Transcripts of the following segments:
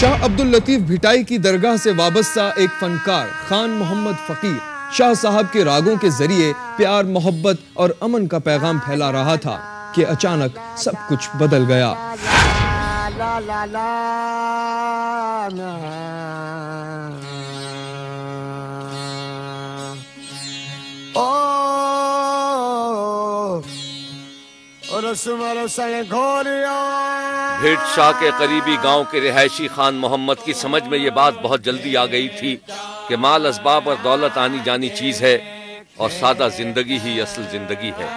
شاہ عبداللطیف بھٹائی کی درگاہ سے وابستہ ایک فنکار خان محمد فقیر شاہ صاحب کے راگوں کے ذریعے پیار، محبت اور امن کا پیغام پھیلا رہا تھا کہ اچانک سب کچھ بدل گیا۔ بھٹ شاہ کے قریبی گاؤں کے رہائشی خان محمد کی سمجھ میں یہ بات بہت جلدی آ گئی تھی کہ مال اسباب اور دولت آنی جانی چیز ہے اور سادہ زندگی ہی اصل زندگی ہے۔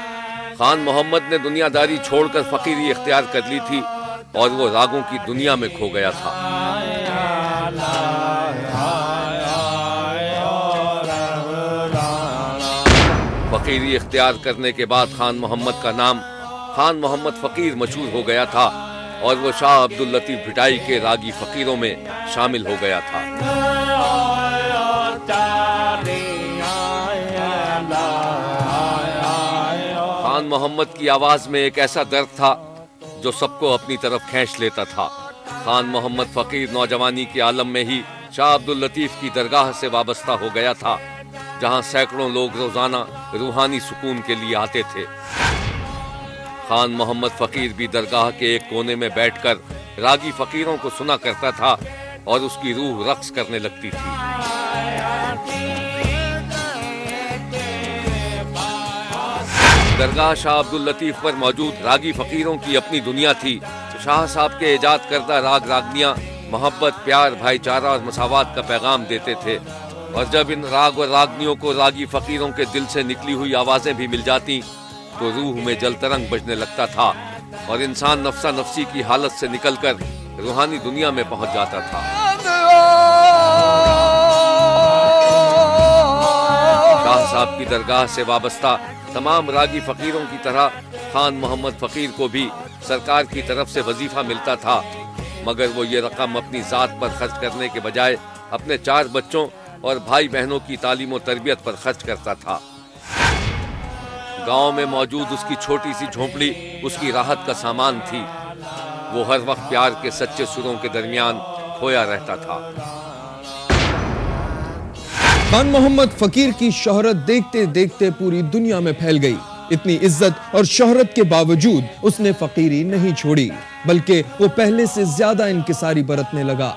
خان محمد نے دنیا داری چھوڑ کر فقیری اختیار کر لی تھی اور وہ راگوں کی دنیا میں کھو گیا تھا۔ فقیری اختیار کرنے کے بعد خان محمد کا نام خان محمد فقیر مشہور ہو گیا تھا اور وہ شاہ عبداللطیف بھٹائی کے راگی فقیروں میں شامل ہو گیا تھا۔ خان محمد کی آواز میں ایک ایسا درد تھا جو سب کو اپنی طرف کھینچ لیتا تھا۔ خان محمد فقیر نوجوانی کے عالم میں ہی شاہ عبداللطیف کی درگاہ سے وابستہ ہو گیا تھا، جہاں سینکڑوں لوگ روزانہ روحانی سکون کے لیے آتے تھے۔ خان محمد فقیر بھی درگاہ کے ایک کونے میں بیٹھ کر راگی فقیروں کو سنا کرتا تھا اور اس کی روح رقص کرنے لگتی تھی۔ درگاہ شاہ عبداللطیف پر موجود راگی فقیروں کی اپنی دنیا تھی۔ شاہ صاحب کے ایجاد کردہ راگ راگنیاں محبت، پیار، بھائی چارہ اور مساوات کا پیغام دیتے تھے، اور جب ان راگ اور راگنیوں کو راگی فقیروں کے دل سے نکلی ہوئی آوازیں بھی مل جاتی تو روح میں جل ترنگ بجنے لگتا تھا اور انسان نفسا نفسی کی حالت سے نکل کر روحانی دنیا میں پہنچ جاتا تھا۔ شاہ صاحب کی درگاہ سے وابستہ تمام راگی فقیروں کی طرح خان محمد فقیر کو بھی سرکار کی طرف سے وظیفہ ملتا تھا، مگر وہ یہ رقم اپنی ذات پر خرچ کرنے کے بجائے اپنے 4 بچوں اور بھائی بہنوں کی تعلیم و تربیت پر خرچ کرتا تھا۔ گاؤں میں موجود اس کی چھوٹی سی جھونپڑی اس کی راحت کا سامان تھی۔ وہ ہر وقت پیار کے سچے سروں کے درمیان کھویا رہتا تھا۔ خان محمد فقیر کی شہرت دیکھتے دیکھتے پوری دنیا میں پھیل گئی۔ اتنی عزت اور شہرت کے باوجود اس نے فقیری نہیں چھوڑی، بلکہ وہ پہلے سے زیادہ انکساری برتنے لگا۔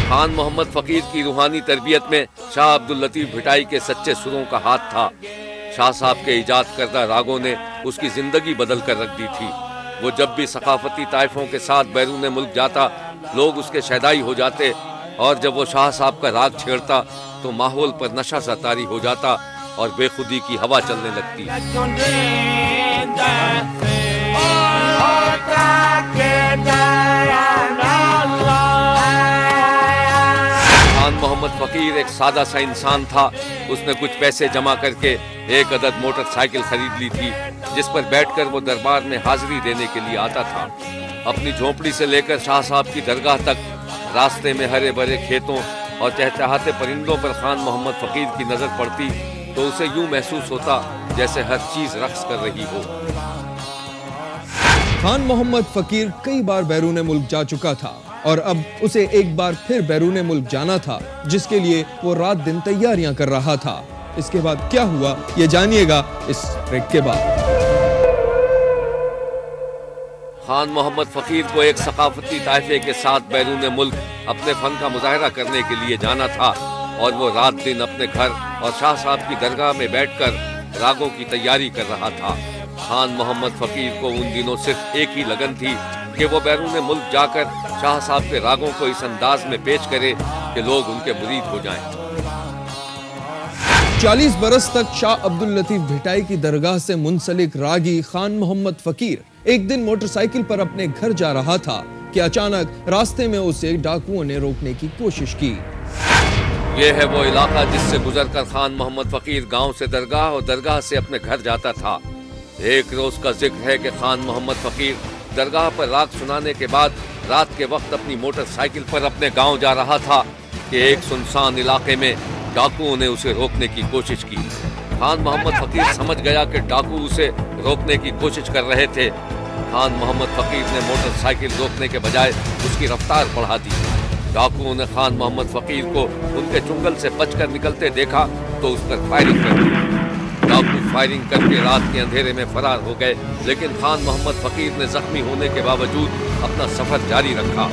خان محمد فقیر کی روحانی تربیت میں شاہ عبداللطیف بھٹائی کے سچے سروں کا ہاتھ تھا۔ شاہ صاحب کے ایجاد کردہ راگوں نے اس کی زندگی بدل کر رکھ دی تھی۔ وہ جب بھی ثقافتی طائفوں کے ساتھ بیرون ملک جاتا، لوگ اس کے شیدائی ہو جاتے، اور جب وہ شاہ صاحب کا راگ چھیڑتا تو ماحول پر نشہ سا طاری ہو جاتا اور بے خودی کی ہوا چلنے لگتی۔ خان محمد فقیر ایک سادہ سا انسان تھا۔ اس نے کچھ پیسے جمع کر کے ایک عدد موٹر سائیکل خرید لی تھی، جس پر بیٹھ کر وہ دربار میں حاضری دینے کے لیے آتا تھا۔ اپنی جھونپڑی سے لے کر شاہ صاحب کی درگاہ تک راستے میں ہرے بھرے کھیتوں اور چہچہاتے پرندوں پر خان محمد فقیر کی نظر پڑتی تو اسے یوں محسوس ہوتا جیسے ہر چیز رقص کر رہی ہو۔ خان محمد فقیر کئی بار بیرون ملک جا چکا تھا اور اب اسے ایک بار پھر بیرون ملک جانا تھا، جس کے لیے وہ رات دن تیاریاں کر رہا تھا۔ اس کے بعد کیا ہوا یہ جانیے گا اس بریک کے بعد۔ خان محمد فقیر کو ایک ثقافتی طائفے کے ساتھ بیرون ملک اپنے فن کا مظاہرہ کرنے کے لیے جانا تھا، اور وہ رات دن اپنے گھر اور شاہ صاحب کی درگاہ میں بیٹھ کر راگوں کی تیاری کر رہا تھا۔ خان محمد فقیر کو ان دنوں صرف ایک ہی لگن تھی کہ وہ بیرون ملک جا کر شاہ صاحب کے راگوں کو اس انداز میں پیش کرے کہ لوگ ان کے مرید ہو جائیں۔ 40 برس تک شاہ عبداللطیف بھٹائی کی درگاہ سے منسلک راگی خان محمد فقیر ایک دن موٹر سائیکل پر اپنے گھر جا رہا تھا کہ اچانک راستے میں اسے ڈاکوؤں نے روکنے کی کوشش کی۔ یہ ہے وہ علاقہ جس سے گزر کر خان محمد فقیر گاؤں سے درگاہ اور درگاہ سے اپنے گھر جاتا تھا۔ ایک روز کا ذکر ہے کہ خان محمد فقیر درگاہ پر راگ سنانے کے بعد رات کے وقت اپنی موٹر سائیکل پر اپنے گاؤں جا رہا تھا کہ ایک سنسان علاقے میں ڈاکوؤں نے اسے روکنے کی کوشش کی۔ خان محمد فقیر سمجھ گیا کہ ڈاکو اسے روکنے کی کوشش کر رہے تھے۔ خان محمد فقیر نے موٹر سائیکل روکنے کے بجائے اس کی رفتار بڑھا دی۔ ڈاکوؤں نے خان محمد فقیر کو ان کے چنگل سے بچ کر نکلتے دیکھا تو اس پر فائرنگ کر دی۔ ڈاکو فائرنگ کر کے رات کے اندھیرے میں فرار ہو گئے، لیکن خان محمد فقیر نے زخمی ہونے کے باوجود اپنا سفر جاری رکھا۔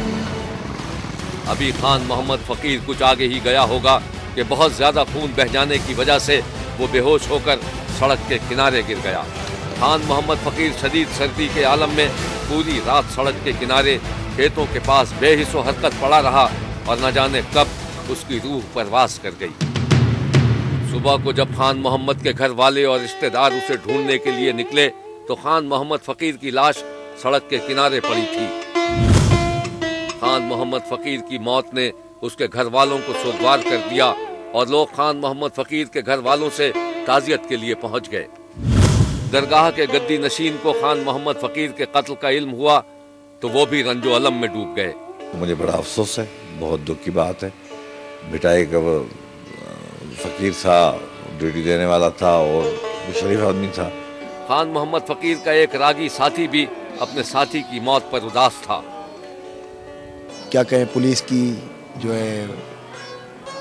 ابھی خان محمد فقیر کچھ آگے ہی گیا ہوگا کہ بہت زیادہ خون بہ جانے کی وجہ سے وہ بے ہوش ہو کر سڑک کے کنارے گر گیا۔ خان محمد فقیر شدید سردی کے عالم میں پوری رات سڑک کے کنارے کھیتوں کے پاس بے حس و حرکت پڑا رہا اور نہ جانے کب اس کی روح پرواز کر گئی۔ صبح کو جب خان محمد کے گھر والے اور رشتہ دار اسے ڈھونڈنے کے لیے نکلے تو خان محمد فقیر کی لاش سڑک کے کنارے پڑی تھی۔ خان محمد فقیر کی موت نے اس کے گھر والوں کو سوگوار کر دیا اور لوگ خان محمد فقیر کے گھر والوں سے تعزیت کے لیے پہنچ گئے۔ درگاہ کے گدی نشین کو خان محمد فقیر کے قتل کا علم ہوا تو وہ بھی رنج و الم میں ڈوب گئے۔ مجھے بڑا افسوس ہے، بہت دکھ کی بات ہے۔ بیٹا ایک فقیر تھا، ڈیوٹی دینے والا تھا اور شریف آدمی تھا۔ خان محمد فقیر کا ایک راگی ساتھی بھی اپنے ساتھی کی موت پر اداس تھا۔ کیا کہیں، پولیس کی جو ہے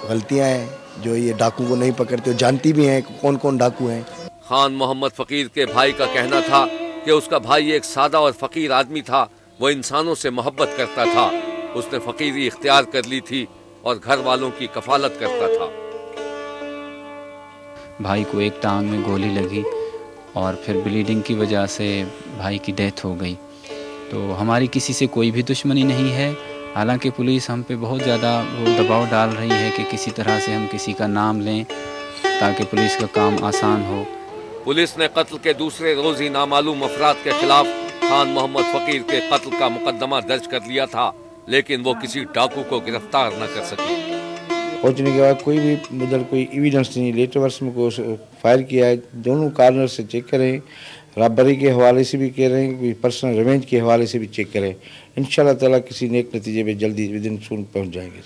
غلطیاں ہیں، جو یہ ڈاکو کو نہیں پکڑتے، جانتی بھی ہیں کون کون ڈاکو ہیں۔ خان محمد فقیر کے بھائی کا کہنا تھا کہ اس کا بھائی ایک سادہ اور فقیر آدمی تھا، وہ انسانوں سے محبت کرتا تھا، اس نے فقیری اختیار کر لی تھی اور گھر والوں کی کفالت کرتا تھا۔ بھائی کو ایک ٹانگ میں گولی لگی اور پھر بلیڈنگ کی وجہ سے بھائی کی ڈیتھ ہو گئی۔ تو ہماری کسی سے کوئی بھی دشمنی نہیں ہے، حالانکہ پولیس ہم پہ بہت زیادہ وہ دباؤ ڈال رہی ہے کہ کسی طرح سے ہم کسی کا نام لیں تاکہ پولیس کا کام آسان ہو۔ پولیس نے قتل کے دوسرے روز ہی نامعلوم افراد کے خلاف خان محمد فقیر کے قتل کا مقدمہ درج کر لیا تھا، لیکن وہ کسی ڈاکو کو گرفتار نہ کر سکی۔ پہنچنے کے بعد کوئی بھی ادھر کوئی ایویڈنس نہیں، لیٹر ورس میں کو فائر کیا ہے، دونوں کارنر سے چیک کریں، رابری کے حوالے سے بھی کہہ رہے ہیں، پرسنل ریونج کے حوالے سے بھی چیک کریں، انشاءاللہ تعالیٰ کسی نیک نتیجے پہ جلدی ودن سون پہنچ جائیں گے۔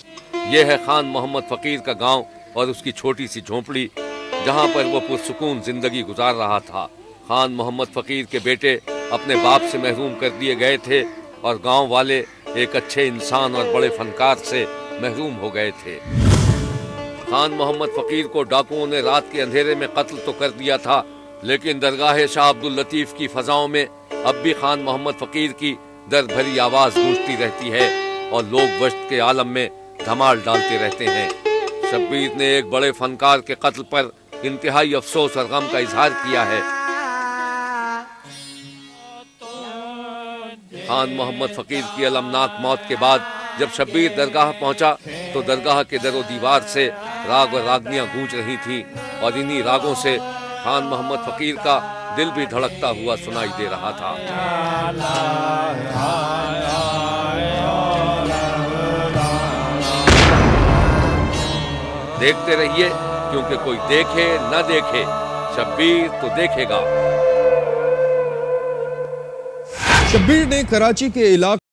یہ ہے خان محمد فقیر کا گاؤں اور اس کی چھوٹی سی جھونپڑی جہاں پر وہ پرسکون زندگی گزار رہا تھا۔ خان محمد فقیر کے بیٹے اپنے باپ سے محروم کر دیے گئے تھے اور گاؤں والے ایک اچھے انسان اور بڑے فنکار سے محروم ہو گئے تھے۔ خان محمد فقیر کو ڈاکوؤں نے رات کے اندھیرے میں قتل تو کر دیا تھا، لیکن درگاہ شاہ عبداللطیف کی فضاؤں میں اب بھی خان محمد فقیر کی درد بھری آواز گونجتی رہتی ہے اور لوگ وحشت کے عالم میں دھمال ڈالتے رہتے ہیں۔ شبیر نے ایک بڑے فنکار کے قتل پر انتہائی افسوس اور غم کا اظہار کیا ہے۔ خان محمد فقیر کی المناک موت کے بعد جب شبیر درگاہ پہنچا تو درگاہ کے در و دیوار سے راگ اور راگنیاں گونج رہی تھیں اور انہی راگوں سے خان محمد فقیر کا دل بھی دھڑکتا ہوا سنائی دے رہا تھا۔ دیکھتے رہیے، کیونکہ کوئی دیکھے نہ دیکھے، شبیر تو دیکھے گا۔ شبیر نے کراچی کے علاقے